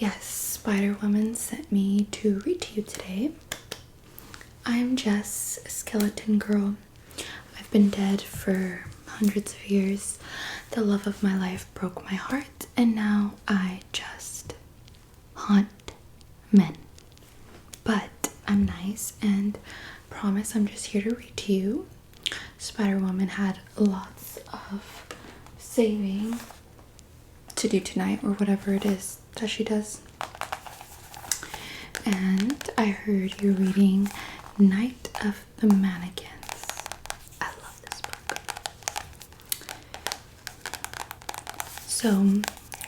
Yes, Spider-Woman sent me to read to you today. I'm Jess, a skeleton girl. I've been dead for hundreds of years. The love of my life broke my heart, and now I just haunt men. But I'm nice and promise I'm just here to read to you. Spider-Woman had lots of saving to do tonight, or whatever it is that she does. And I heard you're reading Night of the Mannequins. I love this book. So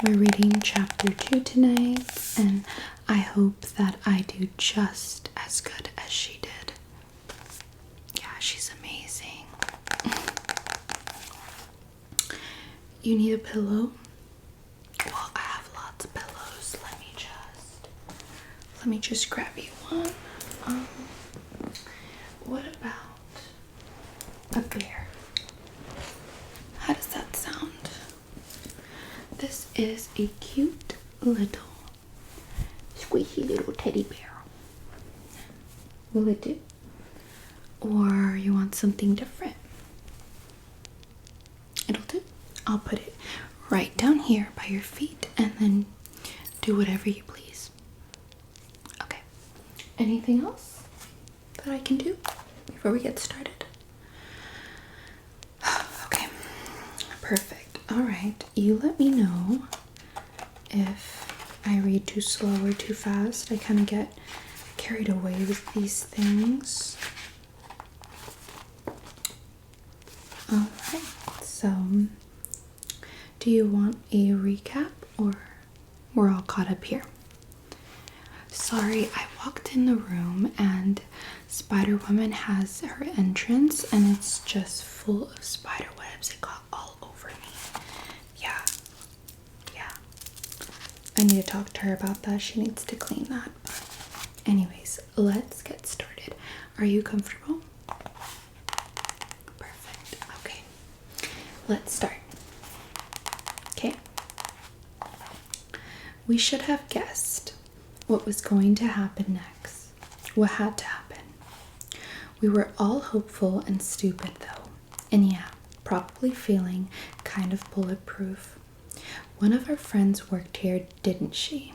we're reading chapter 2 tonight, and I hope that I do just as good as she did. Yeah, she's amazing. You need a pillow? Well, I have lots of pillows. Let me just grab you one. What about a bear? How does that sound? This is a cute little squishy little teddy bear. Will it do? Or you want something different? It'll do. I'll put it right down here by your feet and then do whatever you please. Okay. Anything else that I can do before we get started? Okay. Perfect. All right. You let me know if I read too slow or too fast. I kind of get carried away with these things. All right. So, do you want a recap, or we're all caught up here? Sorry, I walked in the room and Spider-Woman has her entrance and it's just full of spider webs. It got all over me. Yeah. I need to talk to her about that. She needs to clean that. But anyways, let's get started. Are you comfortable? Perfect. Okay. Let's start. Okay. We should have guessed what was going to happen next. What had to happen. We were all hopeful and stupid though. And yeah, probably feeling kind of bulletproof. One of our friends worked here, didn't she?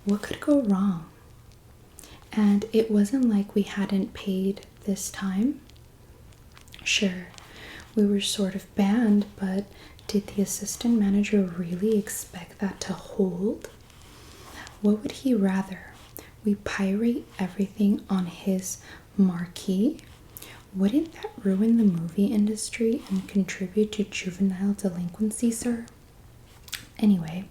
What could go wrong? And it wasn't like we hadn't paid this time. Sure, we were sort of banned, but did the assistant manager really expect that to hold? What would he rather? We pirate everything on his marquee? Wouldn't that ruin the movie industry and contribute to juvenile delinquency, sir? Anyway,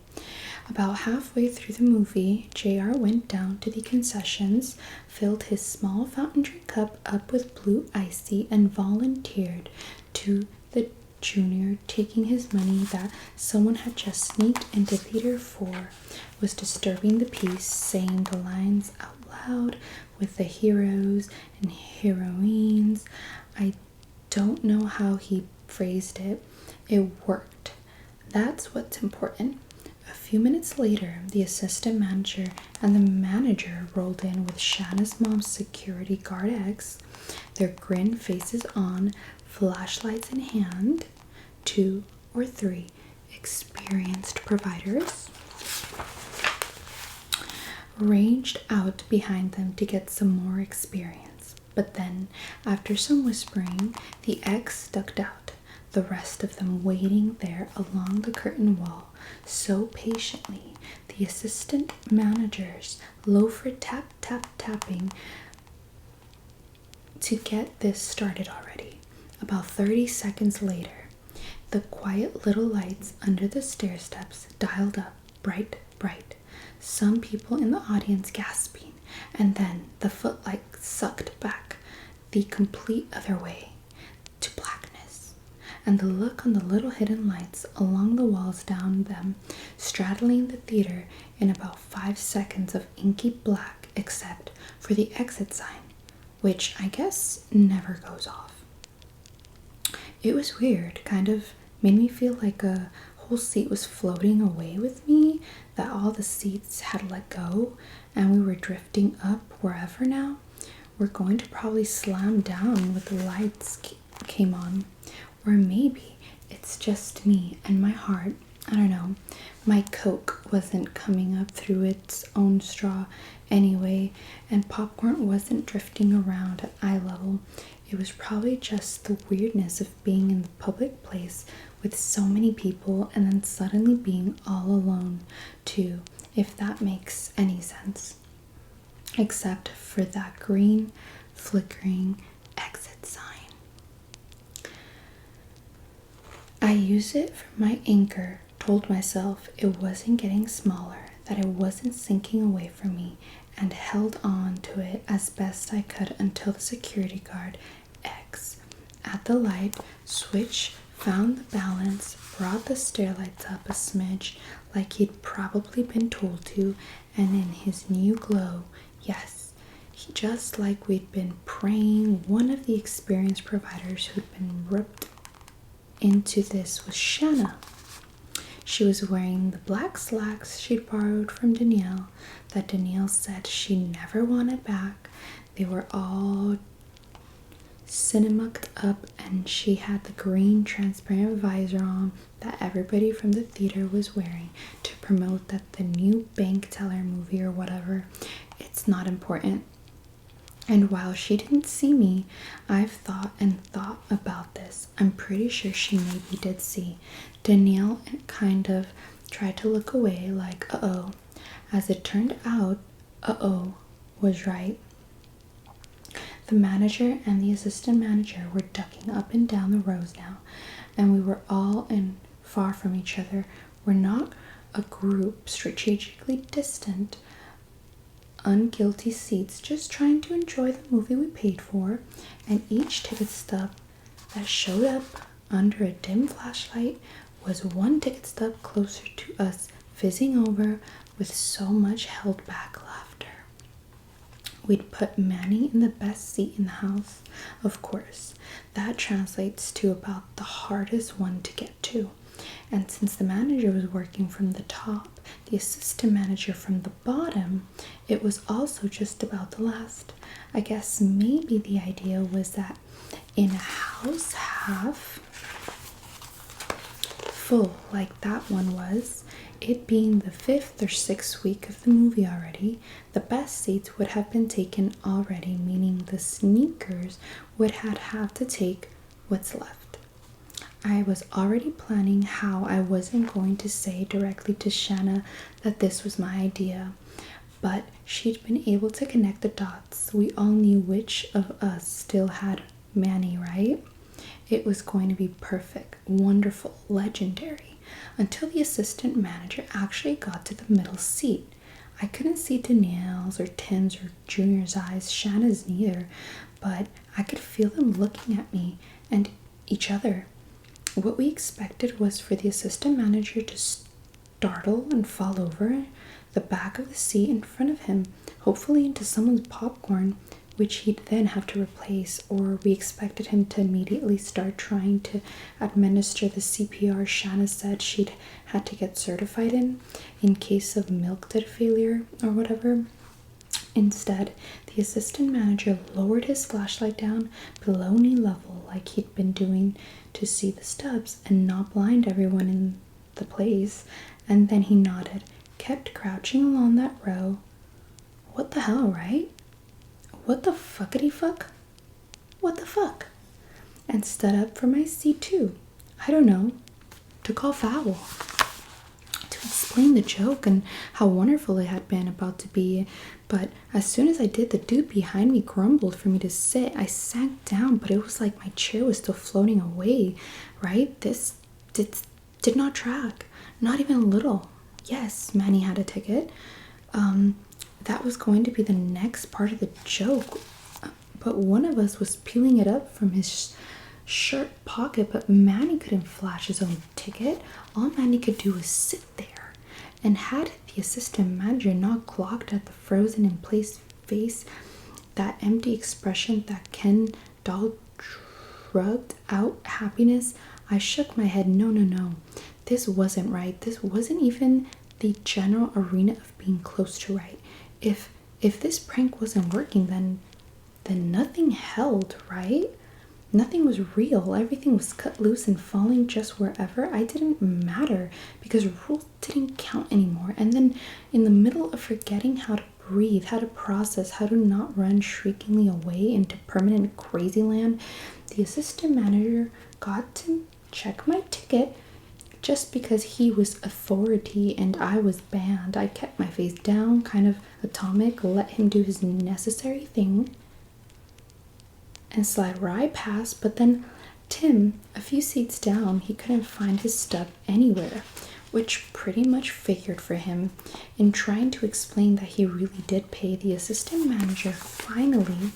about halfway through the movie, JR went down to the concessions, filled his small fountain drink cup up with blue icy, and volunteered to the junior, taking his money that someone had just sneaked into theater for, was disturbing the piece, saying the lines out loud with the heroes and heroines. I don't know how he phrased it. It worked. That's what's important. A few minutes later, the assistant manager and the manager rolled in with Shanna's mom's security guard X, their grin faces on, flashlights in hand. 2 or 3 experienced providers ranged out behind them to get some more experience. But then, after some whispering, the X ducked out, the rest of them waiting there along the curtain wall so patiently. The assistant manager's loafer tapping to get this started already. About 30 seconds later, the quiet little lights under the stair steps dialed up bright. Some people in the audience gasping, and then the footlights sucked back the complete other way to blackness, and the look on the little hidden lights along the walls down them, straddling the theater in about 5 seconds of inky black, except for the exit sign, which I guess never goes off. It was weird, kind of made me feel like a whole seat was floating away with me, that all the seats had let go and we were drifting up wherever now. We're going to probably slam down when the lights came on. Or maybe it's just me and my heart. I don't know. My Coke wasn't coming up through its own straw anyway, and popcorn wasn't drifting around at eye level. It was probably just the weirdness of being in the public place with so many people and then suddenly being all alone too, if that makes any sense. Except for that green, flickering exit sign. I use it for my anchor, told myself it wasn't getting smaller, that it wasn't sinking away from me, and held on to it as best I could until the security guard, X, at the light switch found the balance, brought the stairlights up a smidge like he'd probably been told to, and in his new glow, yes, just like we'd been praying, one of the experienced providers who'd been roped into this was Shanna. She was wearing the black slacks she'd borrowed from Danielle that Danielle said she never wanted back. They were all cinemucked up, and she had the green transparent visor on that everybody from the theater was wearing to promote that the new bank teller movie or whatever. It's not important. And while she didn't see me, I've thought and thought about this. I'm pretty sure she maybe did see. Danielle kind of tried to look away like, uh-oh. As it turned out, uh-oh was right. The manager and the assistant manager were ducking up and down the rows now, and we were all in far from each other. We're not a group strategically distant, unguilty seats, just trying to enjoy the movie we paid for, and each ticket stub that showed up under a dim flashlight was one ticket stub closer to us fizzing over with so much held back laughter. We'd put Manny in the best seat in the house, of course. That translates to about the hardest one to get to. And since the manager was working from the top, the assistant manager from the bottom, it was also just about the last. I guess maybe the idea was that in a house half full like that one was, it being the 5th or 6th week of the movie already, the best seats would have been taken already, meaning the sneakers would have to take what's left. I was already planning how I wasn't going to say directly to Shanna that this was my idea, but she'd been able to connect the dots. We all knew which of us still had Manny, right? It was going to be perfect, wonderful, legendary, until the assistant manager actually got to the middle seat. I couldn't see Danielle's or Tim's or Junior's eyes, Shanna's neither, but I could feel them looking at me and each other. What we expected was for the assistant manager to startle and fall over the back of the seat in front of him, hopefully into someone's popcorn, which he'd then have to replace, or we expected him to immediately start trying to administer the CPR Shanna said she'd had to get certified in case of milk dud failure or whatever. Instead, the assistant manager lowered his flashlight down below knee level like he'd been doing to see the stubs and not blind everyone in the place, and then he nodded, kept crouching along that row. What the hell, right? What the fuckity fuck? What the fuck? And stood up from my seat too. I don't know. To call foul. To explain the joke and how wonderful it had been about to be. But as soon as I did, the dude behind me grumbled for me to sit. I sank down, but it was like my chair was still floating away, right? This did not track. Not even a little. Yes, Manny had a ticket. That was going to be the next part of the joke, but one of us was peeling it up from his shirt pocket, but Manny couldn't flash his own ticket. All Manny could do was sit there, and had the assistant manager not clocked at the frozen in place face, that empty expression that Ken doll shrugged out happiness, I shook my head. No. this wasn't right. This wasn't even the general arena of being close to right. If this prank wasn't working, then nothing held, right? Nothing was real. Everything was cut loose and falling just wherever. I didn't matter because rules didn't count anymore. And then, in the middle of forgetting how to breathe, how to process, how to not run shriekingly away into permanent crazy land, the assistant manager got to check my ticket just because he was authority and I was banned. I kept my face down, kind of atomic, let him do his necessary thing and slide right past. But then Tim, a few seats down, he couldn't find his stub anywhere, which pretty much figured for him. In trying to explain that he really did pay, the assistant manager finally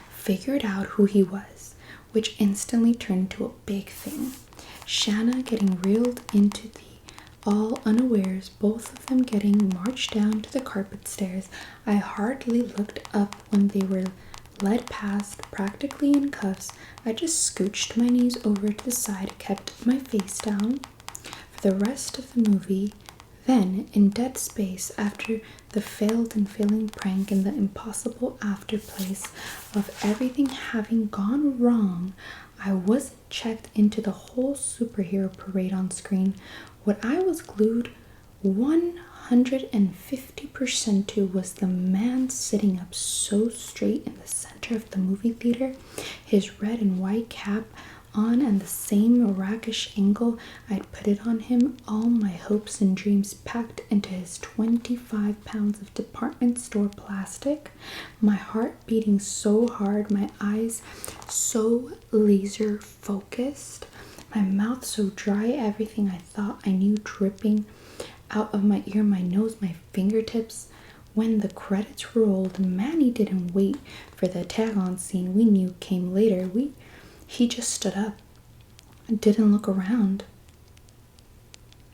figured out who he was, which instantly turned into a big thing. Shanna getting reeled into the all unawares, both of them getting marched down to the carpet stairs. I hardly looked up when they were led past, practically in cuffs. I just scooched my knees over to the side, kept my face down for the rest of the movie. Then, in dead space, after the failed and failing prank and the impossible afterplace of everything having gone wrong, I wasn't checked into the whole superhero parade on screen. What I was glued 150% to was the man sitting up so straight in the center of the movie theater, his red and white cap on and the same rakish angle I'd put it on him, all my hopes and dreams packed into his 25 pounds of department store plastic, my heart beating so hard, my eyes so laser focused, my mouth so dry, everything I thought I knew dripping out of my ear, my nose, my fingertips. When the credits rolled, Manny didn't wait for the tag-on scene we knew came later. He just stood up, didn't look around,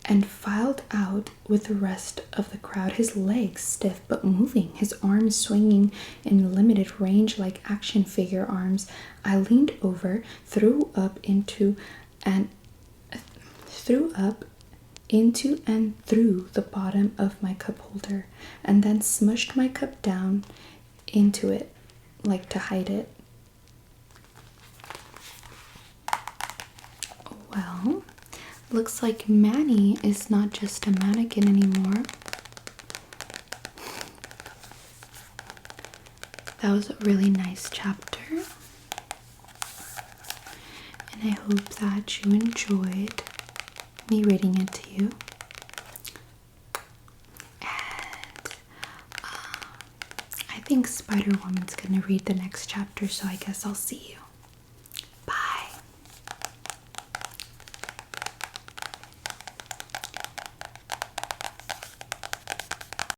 and filed out with the rest of the crowd, his legs stiff but moving, his arms swinging in limited range like action figure arms. I leaned over, threw up into and through the bottom of my cup holder, and then smushed my cup down into it like to hide it. Well, looks like Manny is not just a mannequin anymore. That was a really nice chapter. And I hope that you enjoyed me reading it to you. And I think Spider-Woman's gonna read the next chapter, so I guess I'll see you.